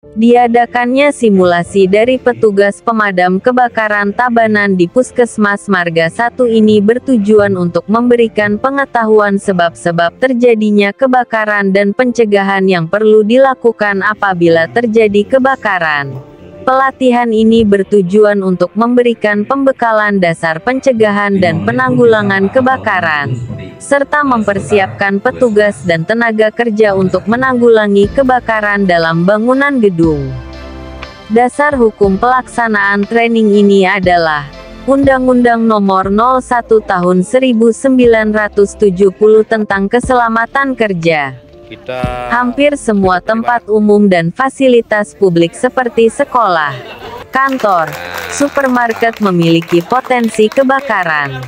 Diadakannya simulasi dari petugas pemadam kebakaran Tabanan di Puskesmas Marga 1 ini bertujuan untuk memberikan pengetahuan sebab-sebab terjadinya kebakaran dan pencegahan yang perlu dilakukan apabila terjadi kebakaran. Pelatihan ini bertujuan untuk memberikan pembekalan dasar pencegahan dan penanggulangan kebakaran, serta mempersiapkan petugas dan tenaga kerja untuk menanggulangi kebakaran dalam bangunan gedung. Dasar hukum pelaksanaan training ini adalah Undang-Undang Nomor 01 Tahun 1970 tentang Keselamatan Kerja. Hampir semua tempat umum dan fasilitas publik seperti sekolah, kantor, supermarket memiliki potensi kebakaran.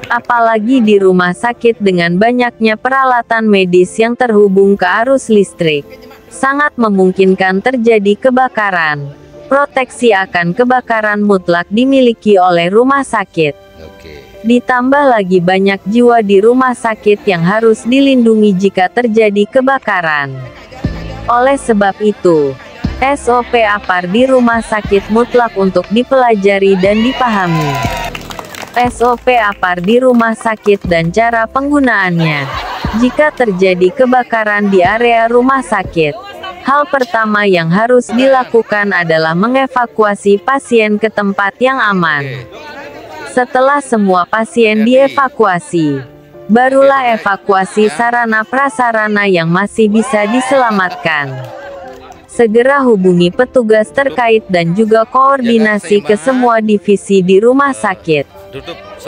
Apalagi di rumah sakit dengan banyaknya peralatan medis yang terhubung ke arus listrik, sangat memungkinkan terjadi kebakaran. Proteksi akan kebakaran mutlak dimiliki oleh rumah sakit. Ditambah lagi banyak jiwa di rumah sakit yang harus dilindungi jika terjadi kebakaran. Oleh sebab itu, SOP APAR di rumah sakit mutlak untuk dipelajari dan dipahami. SOP APAR di rumah sakit dan cara penggunaannya. Jika terjadi kebakaran di area rumah sakit, hal pertama yang harus dilakukan adalah mengevakuasi pasien ke tempat yang aman. Setelah semua pasien dievakuasi, barulah evakuasi sarana prasarana yang masih bisa diselamatkan. Segera hubungi petugas terkait dan juga koordinasi ke semua divisi di rumah sakit.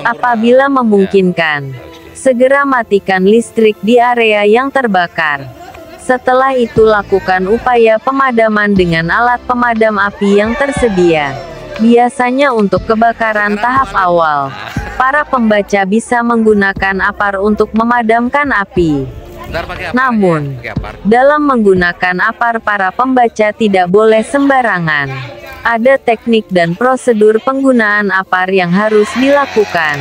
Apabila memungkinkan, segera matikan listrik di area yang terbakar. Setelah itu lakukan upaya pemadaman dengan alat pemadam api yang tersedia. Biasanya untuk kebakaran tahap awal, para pembaca bisa menggunakan APAR untuk memadamkan api. Namun, dalam menggunakan APAR para pembaca tidak boleh sembarangan. Ada teknik dan prosedur penggunaan APAR yang harus dilakukan.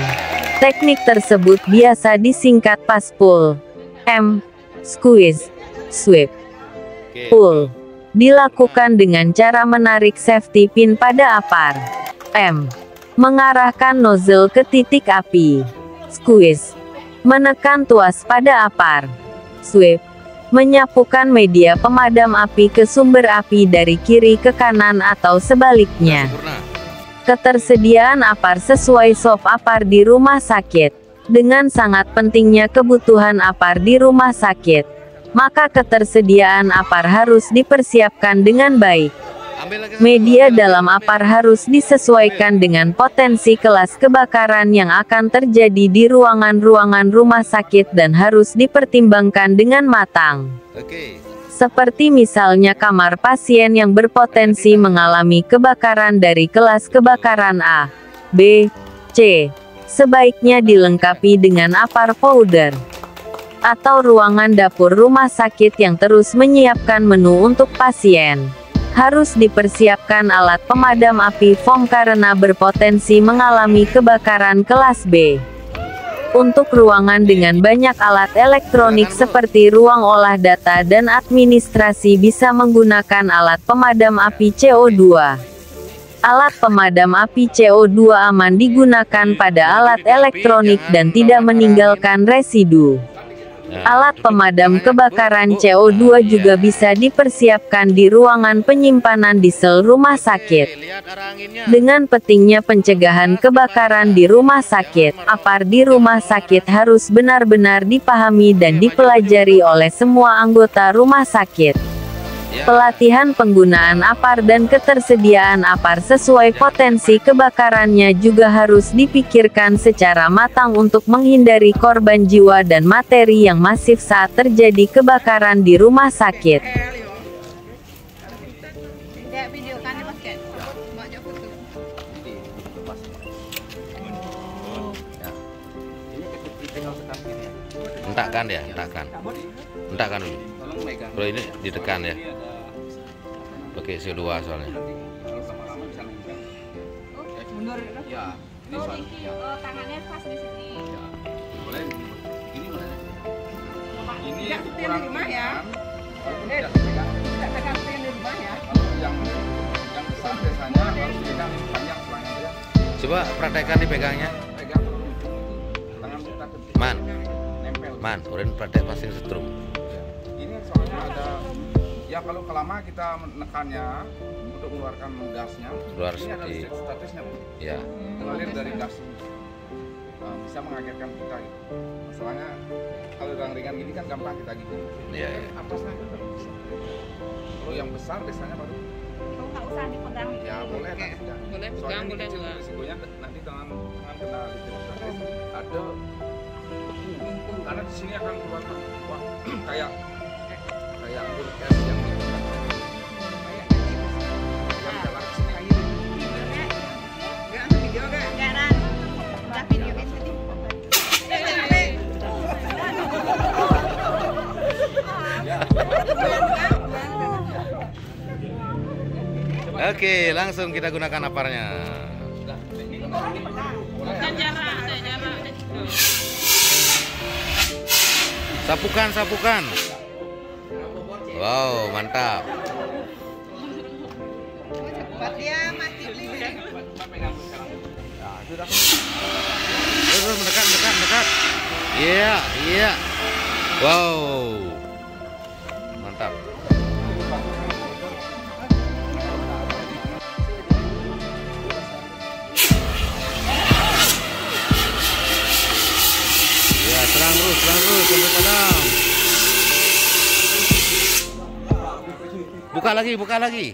Teknik tersebut biasa disingkat PASPUL, M, squeeze, sweep, pull. Dilakukan dengan cara menarik safety pin pada APAR. M. Mengarahkan nozzle ke titik api. Squeeze. Menekan tuas pada APAR. Sweep. Menyapukan media pemadam api ke sumber api dari kiri ke kanan atau sebaliknya. Ketersediaan APAR sesuai SOP APAR di rumah sakit. Dengan sangat pentingnya kebutuhan APAR di rumah sakit, maka ketersediaan APAR harus dipersiapkan dengan baik. Media dalam APAR harus disesuaikan dengan potensi kelas kebakaran yang akan terjadi di ruangan-ruangan rumah sakit dan harus dipertimbangkan dengan matang. Seperti misalnya kamar pasien yang berpotensi mengalami kebakaran dari kelas kebakaran A, B, C, sebaiknya dilengkapi dengan APAR powder. Atau ruangan dapur rumah sakit yang terus menyiapkan menu untuk pasien. Harus dipersiapkan alat pemadam api foam karena berpotensi mengalami kebakaran kelas B. Untuk ruangan dengan banyak alat elektronik seperti ruang olah data dan administrasi bisa menggunakan alat pemadam api CO2. Alat pemadam api CO2 aman digunakan pada alat elektronik dan tidak meninggalkan residu. Alat pemadam kebakaran CO2 juga bisa dipersiapkan di ruangan penyimpanan diesel rumah sakit. Dengan pentingnya pencegahan kebakaran di rumah sakit, APAR di rumah sakit harus benar-benar dipahami dan dipelajari oleh semua anggota rumah sakit. Pelatihan penggunaan APAR dan ketersediaan APAR sesuai potensi kebakarannya juga harus dipikirkan secara matang untuk menghindari korban jiwa dan materi yang masif saat terjadi kebakaran di rumah sakit. Entakkan ya, entakkan dulu. Kalau ini ditekan ya. Oke, CO2 soalnya. Mundur ya. Tangannya pas di sini. Ya. Boleh. Ini boleh. Ini kurang di rumah ya. Tidak pegang di rumah ya. Coba praktekkan dipegangnya. Pegang tangan kita ke nempel. Urin praktek passing setrum. Ini soalnya ada, ya kalau lama kita menekannya untuk mengeluarkan gasnya, Keluar ini ada sedikit. statusnya, Bu. Ya. Mengalir dari gas ini. Bisa mengagetkan kita gitu. Masalahnya kalau yang ringan gini kan gampang kita gitu. Iya. Atasnya kita bisa. Kalau yang besar biasanya baru Nggak usah dipegang. ya boleh kan pegang. Boleh Soalnya pegang, ini boleh kecil, juga. risikonya nanti tangan kena listrik ada beku. Karena di sini akan keluar wah, kayak anggur es yang jalan ke sini. Jangan. Udah video biasa di. Oke, langsung kita gunakan aparnya. Sapukan. Wow, mantap. Buat dia masih Terus mendekat. Iya. Wow. Mantap. Ya, serang terus sampai padam. Buka lagi.